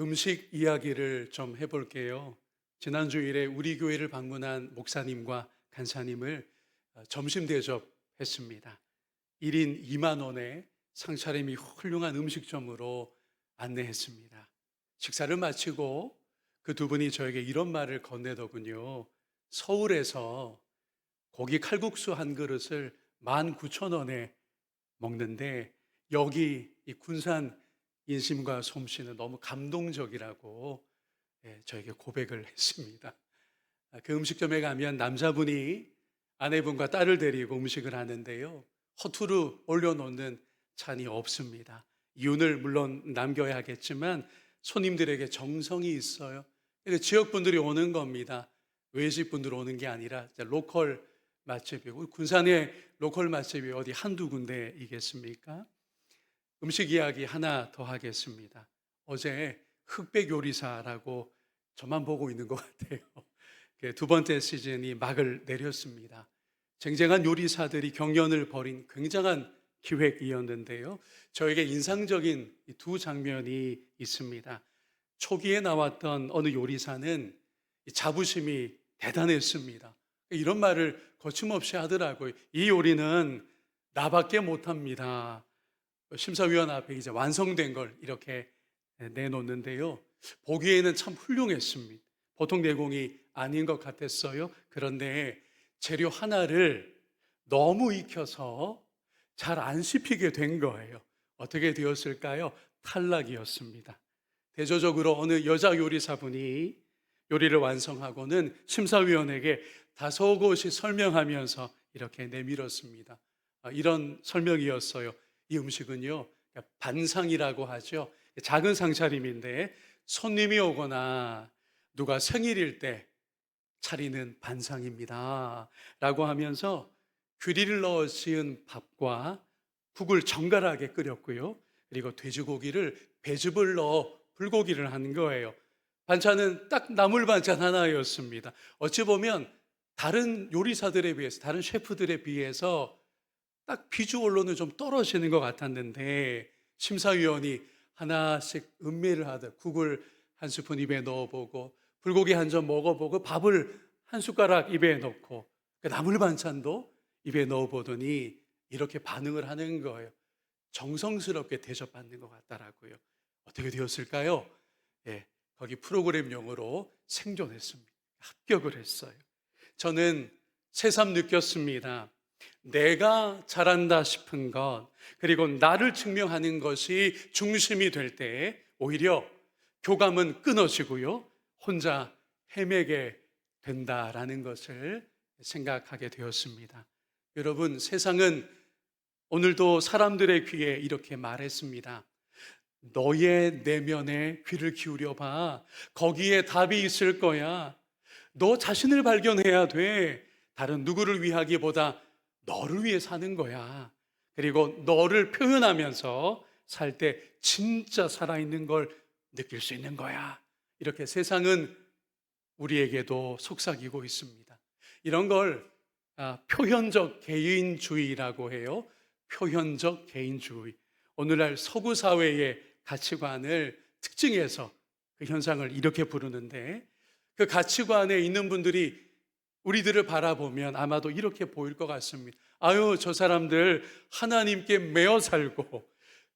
음식 이야기를 좀 해볼게요. 지난 주일에 우리 교회를 방문한 목사님과 간사님을 점심 대접했습니다. 1인 2만 원에 상차림이 훌륭한 음식점으로 안내했습니다. 식사를 마치고 그 두 분이 저에게 이런 말을 건네더군요. 서울에서 고기 칼국수 한 그릇을 19,000원에 먹는데 여기 이 군산 인심과 솜씨는 너무 감동적이라고 저에게 고백을 했습니다. 그 음식점에 가면 남자분이 아내분과 딸을 데리고 음식을 하는데요. 허투루 올려놓는 찬이 없습니다. 이윤을 물론 남겨야겠지만 손님들에게 정성이 있어요. 그러니까 지역분들이 오는 겁니다. 외지분들 오는 게 아니라 로컬 맛집이고, 군산의 로컬 맛집이 어디 한두 군데이겠습니까? 음식 이야기 하나 더 하겠습니다. 어제 흑백 요리사라고 저만 보고 있는 것 같아요. 두 번째 시즌이 막을 내렸습니다. 쟁쟁한 요리사들이 경연을 벌인 굉장한 기획이었는데요. 저에게 인상적인 두 장면이 있습니다. 초기에 나왔던 어느 요리사는 자부심이 대단했습니다. 이런 말을 거침없이 하더라고요. 이 요리는 나밖에 못합니다. 심사위원 앞에 이제 완성된 걸 이렇게 내놓는데요. 보기에는 참 훌륭했습니다. 보통 내공이 아닌 것 같았어요. 그런데 재료 하나를 너무 익혀서 잘 안 씹히게 된 거예요. 어떻게 되었을까요? 탈락이었습니다. 대조적으로 어느 여자 요리사분이 요리를 완성하고는 심사위원에게 다소곳이 설명하면서 이렇게 내밀었습니다. 이런 설명이었어요. 이 음식은요, 반상이라고 하죠. 작은 상차림인데 손님이 오거나 누가 생일일 때 차리는 반상입니다. 라고 하면서 귀리를 넣어 지은 밥과 국을 정갈하게 끓였고요. 그리고 돼지고기를 배즙을 넣어 불고기를 한 거예요. 반찬은 딱 나물 반찬 하나였습니다. 어찌 보면 다른 요리사들에 비해서, 다른 셰프들에 비해서 딱 비주얼로는 좀 떨어지는 것 같았는데 심사위원이 하나씩 음미를 하듯 국을 한 스푼 입에 넣어보고 불고기 한 점 먹어보고 밥을 한 숟가락 입에 넣고 그 나물 반찬도 입에 넣어보더니 이렇게 반응을 하는 거예요. 정성스럽게 대접받는 것 같더라고요. 어떻게 되었을까요? 예, 거기 프로그램용으로 생존했습니다. 합격을 했어요. 저는 새삼 느꼈습니다. 내가 잘한다 싶은 것, 그리고 나를 증명하는 것이 중심이 될 때 오히려 교감은 끊어지고요, 혼자 헤매게 된다라는 것을 생각하게 되었습니다. 여러분, 세상은 오늘도 사람들의 귀에 이렇게 말했습니다. 너의 내면에 귀를 기울여 봐. 거기에 답이 있을 거야. 너 자신을 발견해야 돼. 다른 누구를 위하기보다 너를 위해 사는 거야. 그리고 너를 표현하면서 살 때 진짜 살아있는 걸 느낄 수 있는 거야. 이렇게 세상은 우리에게도 속삭이고 있습니다. 이런 걸 표현적 개인주의라고 해요. 표현적 개인주의. 오늘날 서구 사회의 가치관을 특징해서 그 현상을 이렇게 부르는데, 그 가치관에 있는 분들이 우리들을 바라보면 아마도 이렇게 보일 것 같습니다. 아유, 저 사람들 하나님께 매어 살고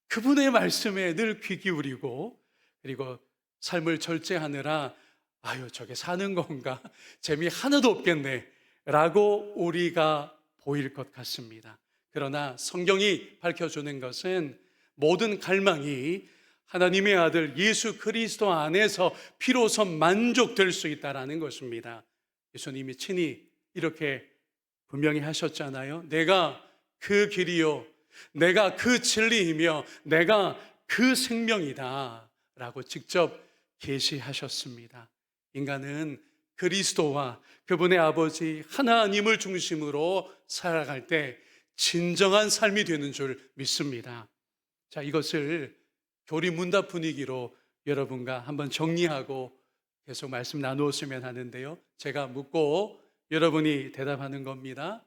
그분의 말씀에 늘 귀 기울이고, 그리고 삶을 절제하느라 아유, 저게 사는 건가? 재미 하나도 없겠네 라고 우리가 보일 것 같습니다. 그러나 성경이 밝혀주는 것은 모든 갈망이 하나님의 아들 예수 그리스도 안에서 비로소 만족될 수 있다는 것입니다. 예수님이 친히 이렇게 분명히 하셨잖아요. 내가 그 길이요, 내가 그 진리이며 내가 그 생명이다 라고 직접 계시하셨습니다. 인간은 그리스도와 그분의 아버지 하나님을 중심으로 살아갈 때 진정한 삶이 되는 줄 믿습니다. 자, 이것을 교리 문답 분위기로 여러분과 한번 정리하고 계속 말씀 나누었으면 하는데요. 제가 묻고 여러분이 대답하는 겁니다.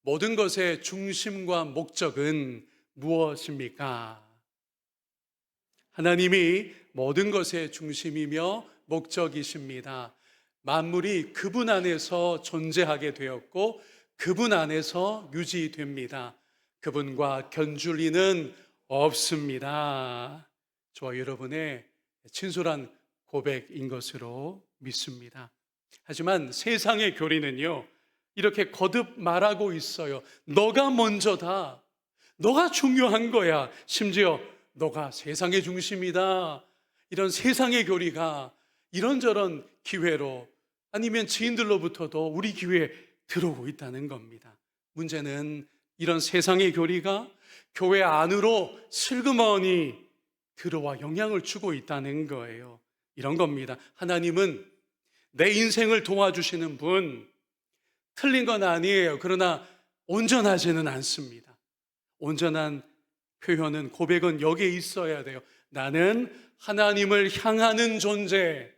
모든 것의 중심과 목적은 무엇입니까? 하나님이 모든 것의 중심이며 목적이십니다. 만물이 그분 안에서 존재하게 되었고 그분 안에서 유지됩니다. 그분과 견줄 리는 없습니다. 저와 여러분의 진솔한 고백인 것으로 믿습니다. 하지만 세상의 교리는요, 이렇게 거듭 말하고 있어요. 너가 먼저다. 너가 중요한 거야. 심지어 너가 세상의 중심이다. 이런 세상의 교리가 이런저런 기회로 아니면 지인들로부터도 우리 귀에 들어오고 있다는 겁니다. 문제는 이런 세상의 교리가 교회 안으로 슬그머니 들어와 영향을 주고 있다는 거예요. 이런 겁니다. 하나님은 내 인생을 도와주시는 분, 틀린 건 아니에요. 그러나 온전하지는 않습니다. 온전한 표현은, 고백은 여기에 있어야 돼요. 나는 하나님을 향하는 존재.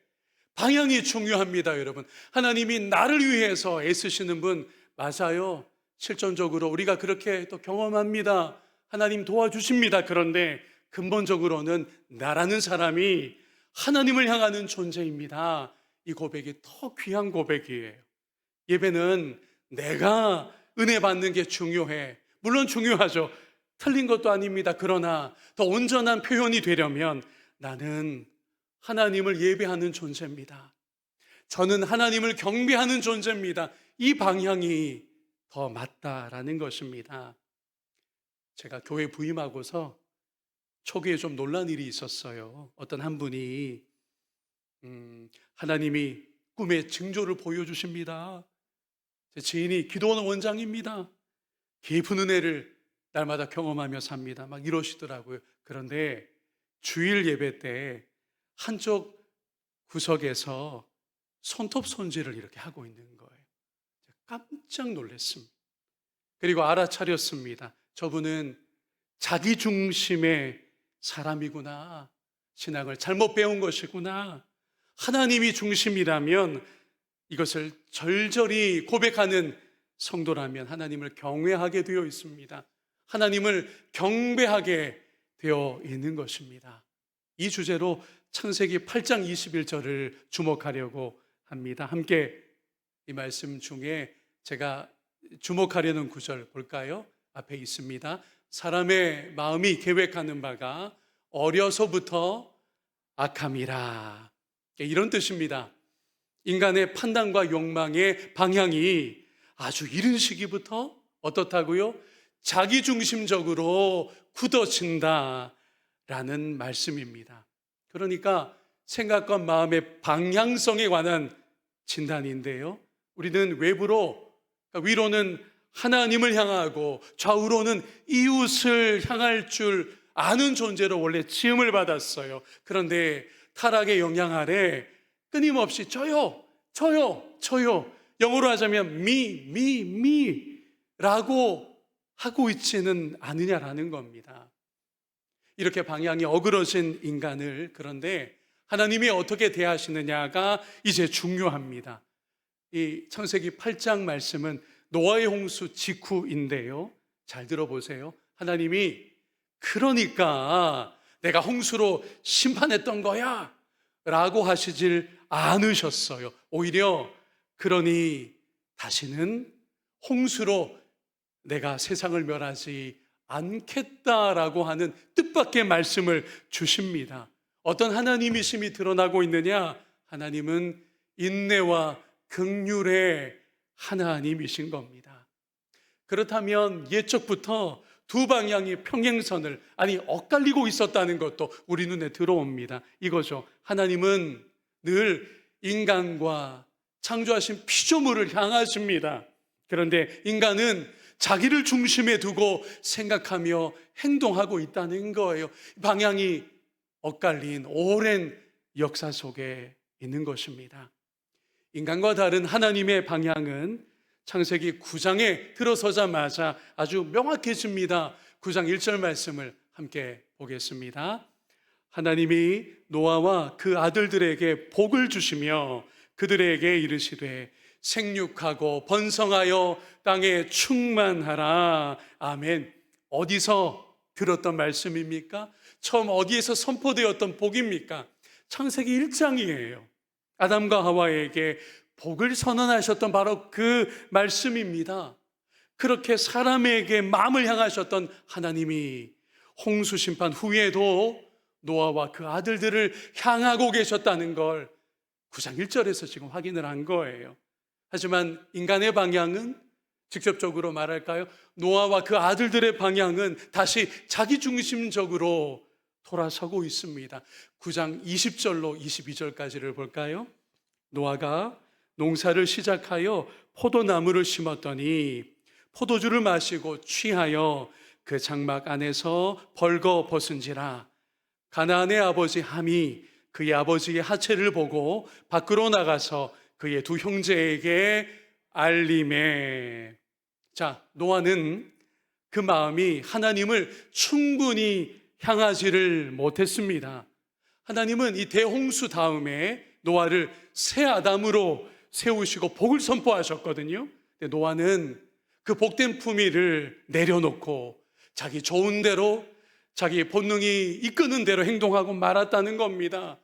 방향이 중요합니다, 여러분. 하나님이 나를 위해서 애쓰시는 분 맞아요. 실존적으로 우리가 그렇게 또 경험합니다. 하나님 도와주십니다. 그런데 근본적으로는 나라는 사람이 하나님을 향하는 존재입니다. 이 고백이 더 귀한 고백이에요. 예배는 내가 은혜 받는 게 중요해. 물론 중요하죠. 틀린 것도 아닙니다. 그러나 더 온전한 표현이 되려면 나는 하나님을 예배하는 존재입니다. 저는 하나님을 경배하는 존재입니다. 이 방향이 더 맞다라는 것입니다. 제가 교회 부임하고서 초기에 좀 놀란 일이 있었어요. 어떤 한 분이 하나님이 꿈에 징조를 보여주십니다. 제 지인이 기도원 원장입니다. 깊은 은혜를 날마다 경험하며 삽니다. 막 이러시더라고요. 그런데 주일 예배 때 한쪽 구석에서 손톱 손질을 이렇게 하고 있는 거예요. 깜짝 놀랐습니다. 그리고 알아차렸습니다. 저분은 자기 중심의 사람이구나. 신앙을 잘못 배운 것이구나. 하나님이 중심이라면, 이것을 절절히 고백하는 성도라면 하나님을 경외하게 되어 있습니다. 하나님을 경배하게 되어 있는 것입니다. 이 주제로 창세기 8장 21절을 주목하려고 합니다. 함께 이 말씀 중에 제가 주목하려는 구절 볼까요? 앞에 있습니다. 사람의 마음이 계획하는 바가 어려서부터 악함이라. 이런 뜻입니다. 인간의 판단과 욕망의 방향이 아주 이른 시기부터 어떻다고요? 자기중심적으로 굳어진다라는 말씀입니다. 그러니까 생각과 마음의 방향성에 관한 진단인데요. 우리는 외부로, 위로는 하나님을 향하고 좌우로는 이웃을 향할 줄 아는 존재로 원래 지음을 받았어요. 그런데 타락의 영향 아래 끊임없이 저요, 영어로 하자면 me 라고 하고 있지는 않느냐라는 겁니다. 이렇게 방향이 어그러진 인간을, 그런데 하나님이 어떻게 대하시느냐가 이제 중요합니다. 이 창세기 8장 말씀은 노아의 홍수 직후인데요. 잘 들어보세요. 하나님이 그러니까 내가 홍수로 심판했던 거야 라고 하시질 않으셨어요. 오히려 그러니 다시는 홍수로 내가 세상을 멸하지 않겠다라고 하는 뜻밖의 말씀을 주십니다. 어떤 하나님이심이 드러나고 있느냐? 하나님은 인내와 긍휼의 하나님이신 겁니다. 그렇다면 옛적부터 두 방향이 평행선을, 엇갈리고 있었다는 것도 우리 눈에 들어옵니다. 이거죠. 하나님은 늘 인간과 창조하신 피조물을 향하십니다. 그런데 인간은 자기를 중심에 두고 생각하며 행동하고 있다는 거예요. 방향이 엇갈린 오랜 역사 속에 있는 것입니다. 인간과 다른 하나님의 방향은 창세기 9장에 들어서자마자 아주 명확해집니다. 9장 1절 말씀을 함께 보겠습니다. 하나님이 노아와 그 아들들에게 복을 주시며 그들에게 이르시되 생육하고 번성하여 땅에 충만하라. 아멘. 어디서 들었던 말씀입니까? 처음 어디에서 선포되었던 복입니까? 창세기 1장이에요. 아담과 하와에게 복을 선언하셨던 바로 그 말씀입니다. 그렇게 사람에게 마음을 향하셨던 하나님이 홍수 심판 후에도 노아와 그 아들들을 향하고 계셨다는 걸 9장 1절에서 지금 확인을 한 거예요. 하지만 인간의 방향은 직접적으로 말할까요? 노아와 그 아들들의 방향은 다시 자기중심적으로 돌아서고 있습니다. 9장 20절로 22절까지를 볼까요? 노아가 농사를 시작하여 포도나무를 심었더니 포도주를 마시고 취하여 그 장막 안에서 벌거 벗은지라. 가나안의 아버지 함이 그의 아버지의 하체를 보고 밖으로 나가서 그의 두 형제에게 알림해. 자, 노아는 그 마음이 하나님을 충분히 향하지를 못했습니다. 하나님은 이 대홍수 다음에 노아를 새 아담으로 세우시고 복을 선포하셨거든요. 근데 노아는 그 복된 품위를 내려놓고 자기 좋은 대로, 자기 본능이 이끄는 대로 행동하고 말았다는 겁니다.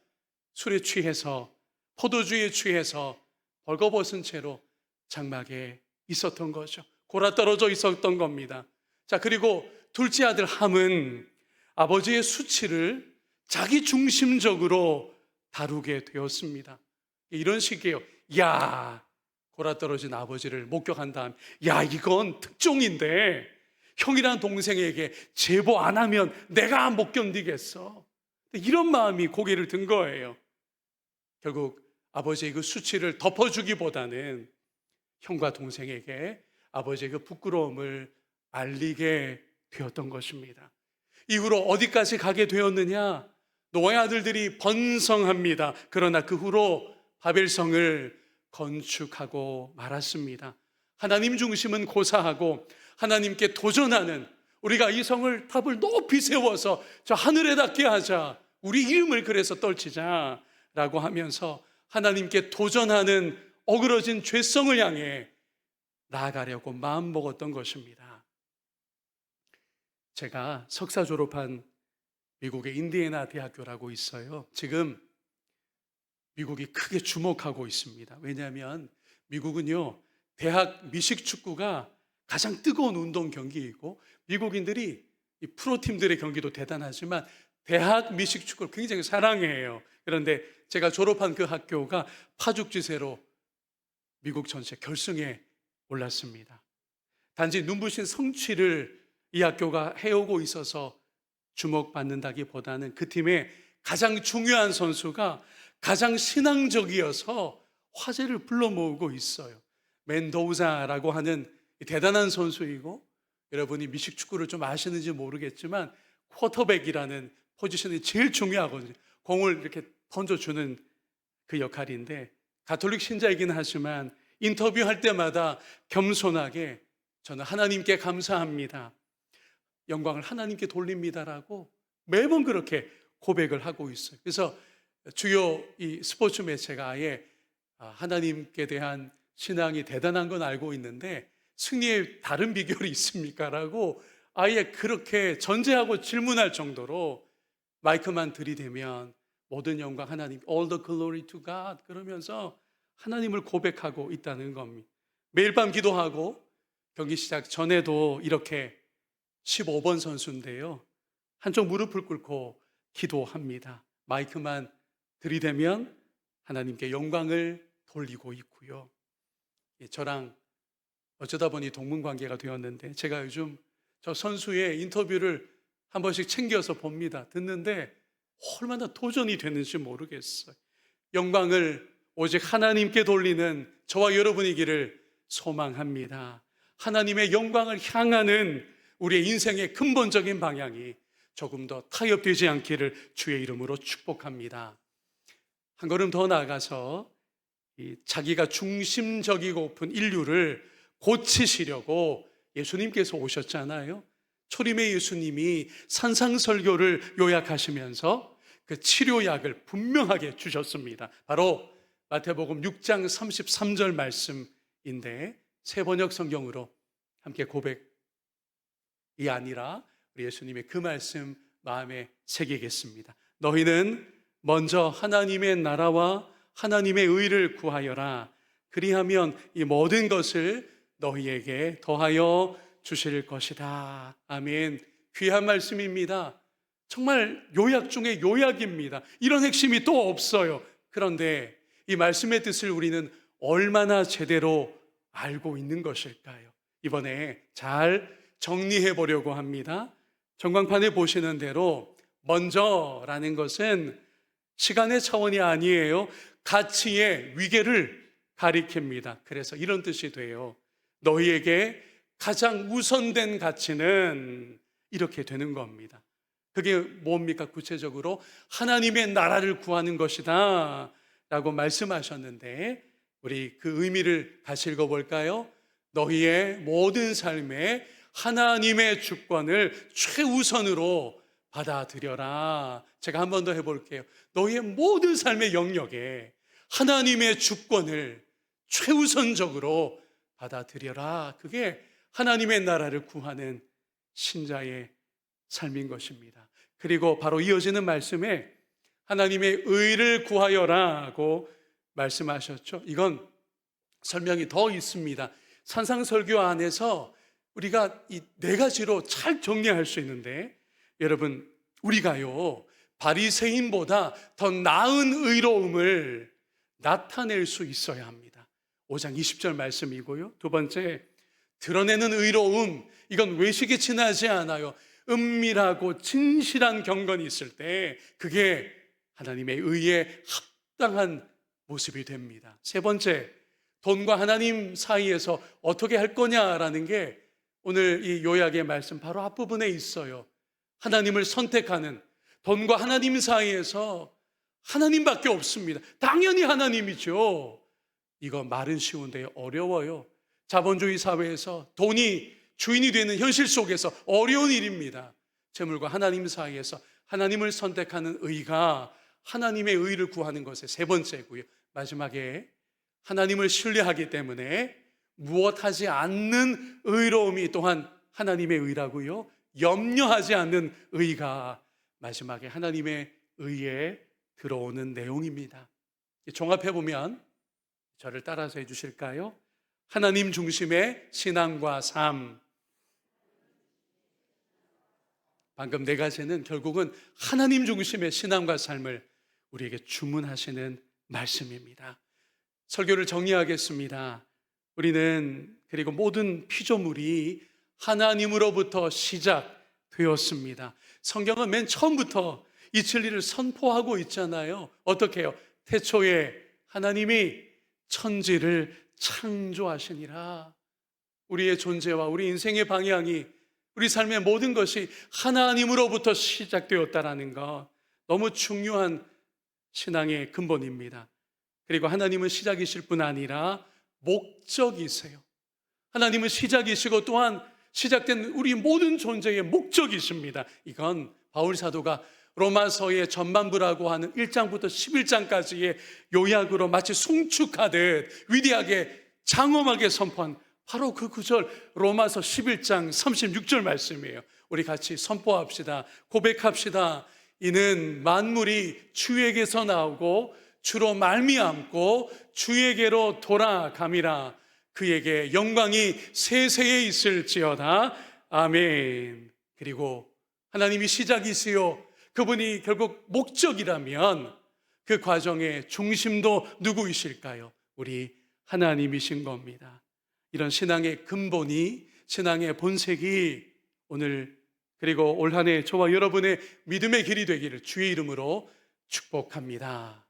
술에 취해서, 포도주에 취해서 벌거벗은 채로 장막에 있었던 거죠. 골아떨어져 있었던 겁니다. 자, 그리고 둘째 아들 함은 아버지의 수치를 자기 중심적으로 다루게 되었습니다. 이런 식이에요. 야, 골아떨어진 아버지를 목격한 다음, 야, 이건 특종인데 형이란 동생에게 제보 안 하면 내가 못 견디겠어. 이런 마음이 고개를 든 거예요. 결국 아버지의 그 수치를 덮어주기보다는 형과 동생에게 아버지의 그 부끄러움을 알리게 되었던 것입니다. 이후로 어디까지 가게 되었느냐? 노아의 아들들이 번성합니다. 그러나 그 후로 바벨성을 건축하고 말았습니다. 하나님 중심은 고사하고 하나님께 도전하는, 우리가 이 성을 탑을 높이 세워서 저 하늘에 닿게 하자, 우리 이름을 그래서 떨치자 라고 하면서 하나님께 도전하는 어그러진 죄성을 향해 나아가려고 마음먹었던 것입니다. 제가 석사 졸업한 미국의 인디애나 대학교라고 있어요. 지금 미국이 크게 주목하고 있습니다. 왜냐하면 미국은요, 대학 미식축구가 가장 뜨거운 운동 경기이고, 미국인들이 이 프로팀들의 경기도 대단하지만 대학 미식축구를 굉장히 사랑해요. 그런데 제가 졸업한 그 학교가 파죽지세로 미국 전체 결승에 올랐습니다. 단지 눈부신 성취를 이 학교가 해오고 있어서 주목받는다기보다는 그 팀의 가장 중요한 선수가 가장 신앙적이어서 화제를 불러 모으고 있어요. 멘도우자라고 하는 대단한 선수이고, 여러분이 미식축구를 좀 아시는지 모르겠지만 쿼터백이라는 포지션이 제일 중요하거든요. 공을 이렇게 던져주는 그 역할인데, 가톨릭 신자이긴 하지만 인터뷰할 때마다 겸손하게 저는 하나님께 감사합니다, 영광을 하나님께 돌립니다라고 매번 그렇게 고백을 하고 있어요. 그래서 주요 이 스포츠 매체가 아예 하나님께 대한 신앙이 대단한 건 알고 있는데 승리의 다른 비결이 있습니까? 라고 아예 그렇게 전제하고 질문할 정도로 마이크만 들이대면 모든 영광 하나님, all the glory to God 그러면서 하나님을 고백하고 있다는 겁니다. 매일 밤 기도하고 경기 시작 전에도 이렇게 15번 선수인데요, 한쪽 무릎을 꿇고 기도합니다. 마이크만 들이대면 하나님께 영광을 돌리고 있고요. 저랑 어쩌다 보니 동문관계가 되었는데 제가 요즘 저 선수의 인터뷰를 한 번씩 챙겨서 봅니다. 듣는데 얼마나 도전이 되는지 모르겠어요. 영광을 오직 하나님께 돌리는 저와 여러분이기를 소망합니다. 하나님의 영광을 향하는 우리의 인생의 근본적인 방향이 조금 더 타협되지 않기를 주의 이름으로 축복합니다. 한 걸음 더 나아가서 자기가 중심적이고픈 인류를 고치시려고 예수님께서 오셨잖아요. 초림의 예수님이 산상설교를 요약하시면서 그 치료약을 분명하게 주셨습니다. 바로 마태복음 6장 33절 말씀인데 새 번역 성경으로 함께 고백이 아니라 우리 예수님의 그 말씀 마음에 새기겠습니다. 너희는 먼저 하나님의 나라와 하나님의 의를 구하여라. 그리하면 이 모든 것을 너희에게 더하여 주실 것이다. 아멘. 귀한 말씀입니다. 정말 요약 중에 요약입니다. 이런 핵심이 또 없어요. 그런데 이 말씀의 뜻을 우리는 얼마나 제대로 알고 있는 것일까요? 이번에 잘 정리해 보려고 합니다. 전광판에 보시는 대로 먼저라는 것은 시간의 차원이 아니에요. 가치의 위계를 가리킵니다. 그래서 이런 뜻이 돼요. 너희에게 가장 우선된 가치는 이렇게 되는 겁니다. 그게 뭡니까? 구체적으로 하나님의 나라를 구하는 것이다 라고 말씀하셨는데, 우리 그 의미를 다시 읽어볼까요? 너희의 모든 삶에 하나님의 주권을 최우선으로 받아들여라. 제가 한 번 더 해볼게요. 너희의 모든 삶의 영역에 하나님의 주권을 최우선적으로 받아들여라. 그게 하나님의 나라를 구하는 신자의 삶인 것입니다. 그리고 바로 이어지는 말씀에 하나님의 의를 구하여라고 말씀하셨죠. 이건 설명이 더 있습니다. 산상설교 안에서 우리가 이 네 가지로 잘 정리할 수 있는데, 여러분, 우리가요 바리새인보다 더 나은 의로움을 나타낼 수 있어야 합니다. 5장 20절 말씀이고요. 두 번째, 드러내는 의로움, 이건 외식에 지나지 않아요. 은밀하고 진실한 경건이 있을 때 그게 하나님의 의에 합당한 모습이 됩니다. 세 번째, 돈과 하나님 사이에서 어떻게 할 거냐라는 게 오늘 이 요약의 말씀 바로 앞부분에 있어요. 하나님을 선택하는, 돈과 하나님 사이에서 하나님밖에 없습니다. 당연히 하나님이죠. 이거 말은 쉬운데 어려워요. 자본주의 사회에서 돈이 주인이 되는 현실 속에서 어려운 일입니다. 재물과 하나님 사이에서 하나님을 선택하는 의가 하나님의 의를 구하는 것의 세 번째고요. 마지막에 하나님을 신뢰하기 때문에 무엇하지 않는 의로움이 또한 하나님의 의라고요. 염려하지 않는 의가 마지막에 하나님의 의에 들어오는 내용입니다. 종합해보면 저를 따라서 해주실까요? 하나님 중심의 신앙과 삶. 방금 네 가지는 결국은 하나님 중심의 신앙과 삶을 우리에게 주문하시는 말씀입니다. 설교를 정리하겠습니다. 우리는 그리고 모든 피조물이 하나님으로부터 시작되었습니다. 성경은 맨 처음부터 이 진리를 선포하고 있잖아요. 어떻게 해요? 태초에 하나님이 천지를 창조하시니라. 우리의 존재와 우리 인생의 방향이, 우리 삶의 모든 것이 하나님으로부터 시작되었다라는 것, 너무 중요한 신앙의 근본입니다. 그리고 하나님은 시작이실 뿐 아니라 목적이세요. 하나님은 시작이시고 또한 시작된 우리 모든 존재의 목적이십니다. 이건 바울 사도가 로마서의 전반부라고 하는 1장부터 11장까지의 요약으로 마치 송축하듯 위대하게 장엄하게 선포한 바로 그 구절, 로마서 11장 36절 말씀이에요. 우리 같이 선포합시다. 고백합시다. 이는 만물이 주에게서 나오고 주로 말미암고 주에게로 돌아감이라. 그에게 영광이 세세에 있을지어다. 아멘. 그리고 하나님이 시작이시요 그분이 결국 목적이라면 그 과정의 중심도 누구이실까요? 우리 하나님이신 겁니다. 이런 신앙의 근본이, 신앙의 본색이 오늘 그리고 올 한 해 저와 여러분의 믿음의 길이 되기를 주의 이름으로 축복합니다.